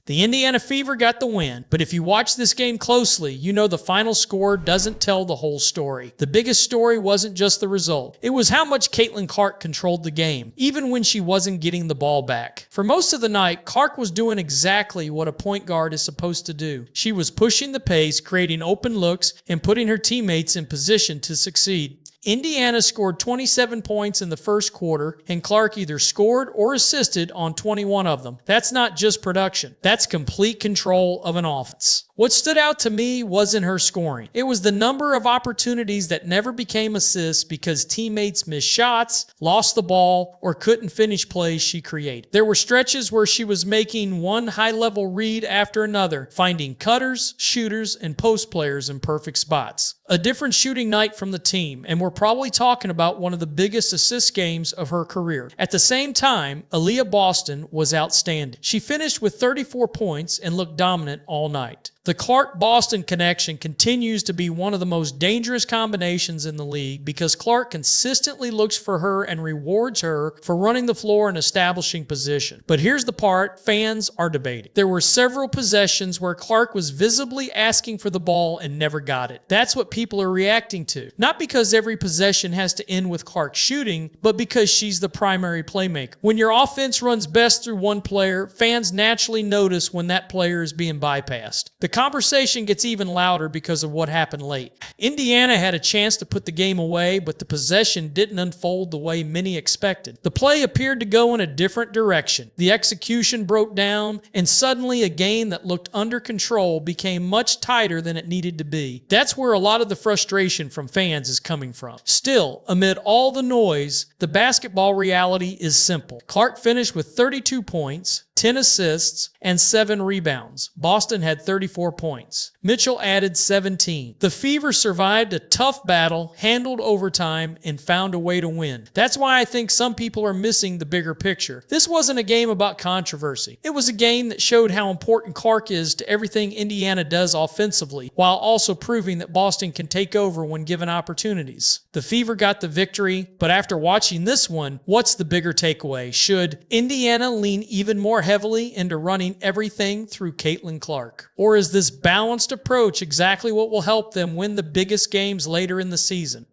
The Indiana Fever got the win, but if you watch this game closely, you know the final score doesn't tell the whole story. The biggest story wasn't just the result. It was how much Caitlin Clark controlled the game, even when she wasn't getting the ball back. For most of the night, Clark was doing exactly what a point guard is supposed to do. She was pushing the pace, creating open looks, and putting her teammates in position to succeed. Indiana scored 27 points in the first quarter, and Clark either scored or assisted on 21 of them. That's not just production. That's complete control of an offense. What stood out to me wasn't her scoring. It was the number of opportunities that never became assists because teammates missed shots, lost the ball, or couldn't finish plays she created. There were stretches where she was making one high-level read after another, finding cutters, shooters, and post players in perfect spots. A different shooting night from the team, and we're probably talking about one of the biggest assist games of her career. At the same time, Aaliyah Boston was outstanding. She finished with 34 points and looked dominant all night. The Clark-Boston connection continues to be one of the most dangerous combinations in the league because Clark consistently looks for her and rewards her for running the floor and establishing position. But here's the part fans are debating. There were several possessions where Clark was visibly asking for the ball and never got it. That's what people are reacting to. Not because every possession has to end with Clark shooting, but because she's the primary playmaker. When your offense runs best through one player, fans naturally notice when that player is being bypassed. The conversation gets even louder because of what happened late. Indiana had a chance to put the game away, but the possession didn't unfold the way many expected. The play appeared to go in a different direction. The execution broke down, and suddenly a game that looked under control became much tighter than it needed to be. That's where a lot of the frustration from fans is coming from. Still, amid all the noise, the basketball reality is simple. Clark finished with 32 points, 10 assists, and 7 rebounds. Boston had 34 points. Mitchell added 17. The Fever survived a tough battle, handled overtime, and found a way to win. That's why I think some people are missing the bigger picture. This wasn't a game about controversy. It was a game that showed how important Clark is to everything Indiana does offensively, while also proving that Boston can take over when given opportunities. The Fever got the victory, but after watching this one, what's the bigger takeaway? Should Indiana lean even more heavily into running everything through Caitlin Clark? Or is this balanced approach exactly what will help them win the biggest games later in the season?